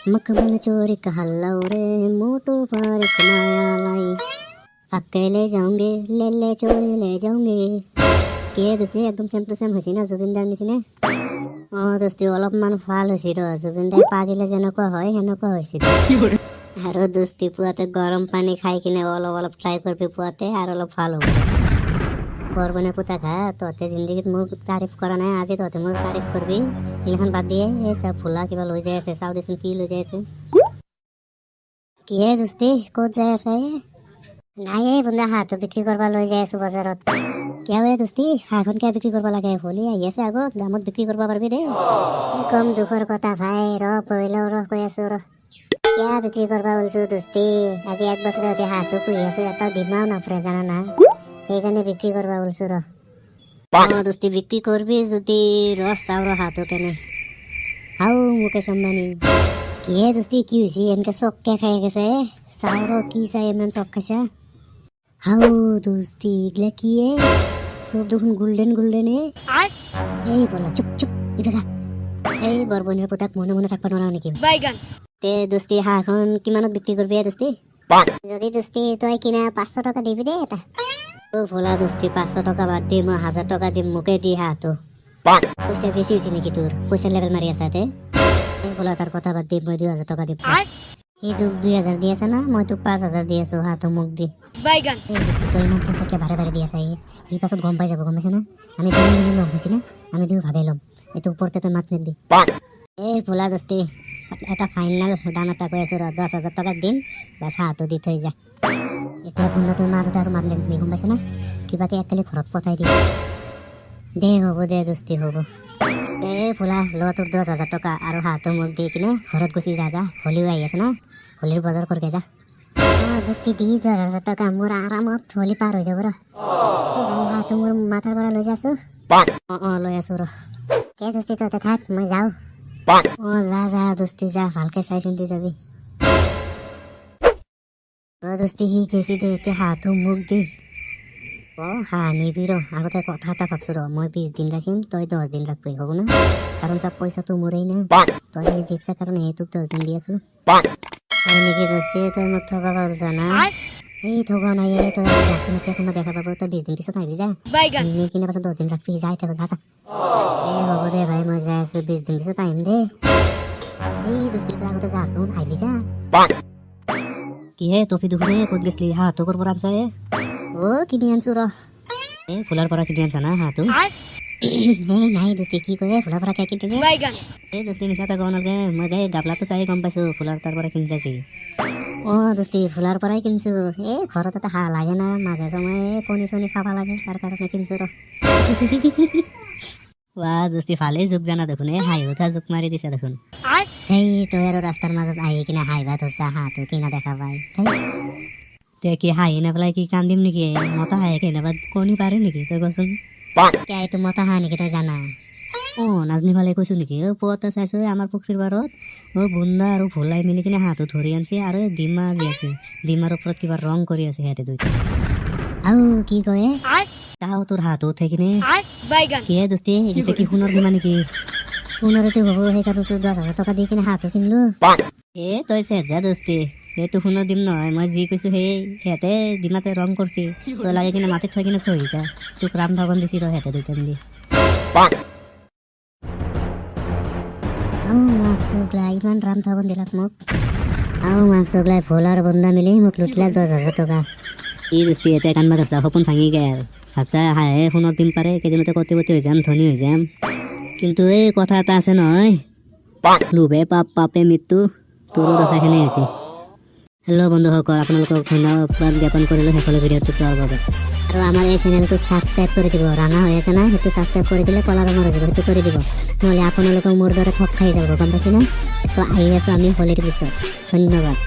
मखमल चोरी का हल्ला रे मोटो पर कमायालाई अकेले जाऊंगे ले चोरी ले जाऊंगे के दोस्ती एकदम सेम टू सेम হৈছি না জুবিনদাৰ নিচিনা दोस्ती অলপমান ভাল হৈছি ৰ জুবিনদাই পাগিলে যেনেকুৱা হয় হেনেকুৱা হৈছি আৰু दोस्ती পুৱাতে গৰম পানী খাই কিনে অলপ ট্ৰাই কৰবি পুৱাতে আৰু অলপ ভাল হ'ব বৰবনে পুতা খা তহঁতে জিন্দগীত মোৰ তাৰিফ কৰা নাই আজি তহঁতে মোৰ তাৰিফ কৰবি এইখন বাদ দিয়ে এই চব ফুলা কিবা লৈ যাই আছে চাও দেচোন কি লৈ যাই আছে কি হে दोस्ती ক'ত যাই আছে নাই এই বন্ধা হাঁহটো বিক্ৰী কৰবা লৈ যাই আছো বজাৰত কিয় হে दोस्ती হাঁহখন কিয় বিক্ৰী কৰবা লাগে হোলি আহি আছে আগত দামত বিক্ৰী কৰবা পাৰবি দে এই কম দুখৰ কথা ভাই পহিলাও কৈ আছো কিয় বিক্ৰী কৰবা ওলছো दोस्ती আজি এক বছৰ হতে হাঁহটো পুহি আছো এটা দিমাও নাপৰে জানা না সেইকাৰণে বিক্ৰী কৰবা ওলছো दोस्ती বিক্ৰী কৰবি যদি ৰস চাও হাঁহটো কেনে হাও মুকেশ আম্বানী কি হে दोस्ती কি হৈছে এনেকে চককে খাই গেছে চাও কি চাই ইমান চক খাইছা হাও दोस्ती এগলা কি হে সব দেখুন গোল্ডেন এই বলা চুপ ইটা এই বৰবনীৰ পুতাক মনে থাকবা নোৱাৰা নেকি তে दोस्ती হাঁহখন কিমানত বিক্ৰী কৰবি दोस्ती যদি दोस्ती তই কিনা 500 টকা দিবি দে এটা ও ভোলা दोस्ती 500 টকা বাদ দি মই 1000 টকা দিম মুকে দি হাঁহটো পইচা বেছি হৈছে নেকি তোৰ পইচা লেভেল মাৰি আছা তে এই ভোলা তাৰ কথা বাদ দি মই 2000 টকা দিম এই তোক 2000 দি আছে না মই তোক 5000 দি আছো হাঁহটো মুক দি বাইগান এই दोस्ती তই ইমান পইচা কে ভাড়া দি আছা এই পাছত গম পাই যাব গম পাইছ না আমি দুই মিলি লম হৈছে না আমি দুই ভাগে লম এটো ওপৰতে তই মাত নিদি এই ভোলা दोस्ती এটা ফাইনাল দাম এটা কৈ আছো 10000 টকা দিম বাস হাঁহটো দি থৈ যা এতিয়া বন্ধা তোৰ মাজতে আৰু মাত নিদি গম পাইছ না কিবাকে একালি ঘৰত পঠাই দি দে হ'ব দে दोस्ती হ'ব এই ভোলা ল তোৰ 10000 টকা আৰু হাঁহটো মুক দি কিনে ঘৰত গুচি যা হোলিও আহি আছে না হোলিৰ বজাৰ কৰকে যা दोस्ती দি 10000 টকা মোৰ আৰামত হোলি পাৰ হৈ যাব ৰ এই ভাই হাঁহটো মোৰ মাথাৰ পৰা লৈ যাছো লৈ আছো ৰ কে दोस्ती তহঁতে থাক মই যাওঁ যা दोस्ती যা ভালকে চাই চিন্তি যাবি दोस्ती সি গেছি দে এতিয়া হাঁহটো মুক দি হাঁহ নিবি ৰ আগতে কথা এটা ভাবছো ৰ মই 20 দিন ৰাখিম তই 10 দিন ৰাখবি হ'ব না কাৰণ চব পইচাটো মোৰেই না তই যদি দেখছা কাৰণে তোক 10 দিন দি আছো নেকি दोस्ती তই মোক ঠগা পাল জানা এই ঠগা নাই তই যাচোন এতিয়া কোনোবা দেখা পাব তই 20 দিন পিছত আহিবি যা কিনে পাছত 10 দিন ৰাখবি যাই থাকো যা হ'ব দে ভাই মই যাই আছো 20 দিন পিছত আহিম দে এই दोस्ती তই আগতে যাচোন আহিবি যা কি হে টপি দুখনে ক'ত গৈছিলি হাঁহটো ক'ৰ পৰা আনছা কিনি আনছো ৰ এই ফুলাৰ পৰা কিনি আনছা না হাঁহটো এই নাই दोस्ती কি কয় ফুলাৰ পৰা কিয় কিনিবি এই दोस्ती মিছাতে ক'ব নালাগে মই গাবলাটো চাই গম পাইছো ফুলাৰ তাৰ পৰা কিনিছাছি दोस्ती ফুলাৰ পৰাই কিনছো এই ঘৰত এটা হাঁহ লাগে না মাজে সময়ে কণী চণী খাবা লাগে তাৰ কাৰণে কিনছো ৰ दोस्ती ভালেই যোগ জানা দেখোন হাঁহি উঠা যোগ মাৰি দিছা দেখোন সেই তই আৰু ৰাস্তাৰ মাজত আহি কিনে হাঁহিবা ধৰছা হাঁহটো কিনা দেখা পাই তে কি হাঁহি নেপেলাই কি কান্দিম নেকি মতা হাঁহি কেনেবা কণী পাৰে নেকি তই কচোন এইটো মতা হাঁহ নেকি তই জানা নাজনি ভালে কৈছো নেকি পুৱাতে চাইছো আমাৰ পুখুৰীৰ পাৰত বুন্দা আৰু ভোলাই মিলি কিনে হাঁহটো ধৰি আনছে আৰু ডিমা যি আছে ডিমাৰ ওপৰত কিবা ৰং কৰি আছে সিহঁতে দুইটা আৰু কি কয় তাও তোৰ হাঁহটো উঠাই কিনে কি হে दोस्ती এইটো কি সোণৰ ডিমা নেকি সোণৰতে হ'ব সেইকাৰণে তোৰ 10000 টকা দি কিনে হাঁহটো কিনিলো তই চেজা दोस्ती এইটো সোণৰ দিম নহয় মই যি কৈছো সেই সিহঁতে ডিমাতে ৰং কৰছি তই লাগে কিনে মাটিত থৈ কিনে থৈছা তোক ৰাম ঠগন দিছি ৰ সিহঁতে দুইটা মিলি ইমান ৰাম ঠগন দিলাক মোক মাকচগলাই ভোল আৰু বন্ধা মিলি মোক লুটিলাক 10000 টকা दोस्ती এতিয়া কান্দবা ধৰছা সপোন ভাঙি গেল ভাবছা হাঁহে সোণৰ দিম পাৰে কেইদিনতে কটি হৈ যাম ধনী হৈ যাম কিন্তু এই কথা এটা আছে নহয় লোভে পাপে মৃত্যু তোৰো দেখাখিনি হৈছে হেল্ল' বন্ধুসকল আপোনালোকক ধন্যবাদ জ্ঞাপন কৰিলোঁ শেষলৈ ভিডিঅ'টো চোৱাৰ বাবে আৰু আমাৰ এই চেনেলটো ছাবস্ক্ৰাইব কৰি দিব ৰাঙা হৈ আছে না সেইটো ছাবস্ক্ৰাইব কৰি দিলে কলা ৰঙৰ হৈ যাব সেইটো কৰি দিব নহ'লে আপোনালোকক মোৰ দৰে ঠগ খাই যাব গম পাইছে না তো আহি আছোঁ আমি হোলীৰ পিছত ধন্যবাদ।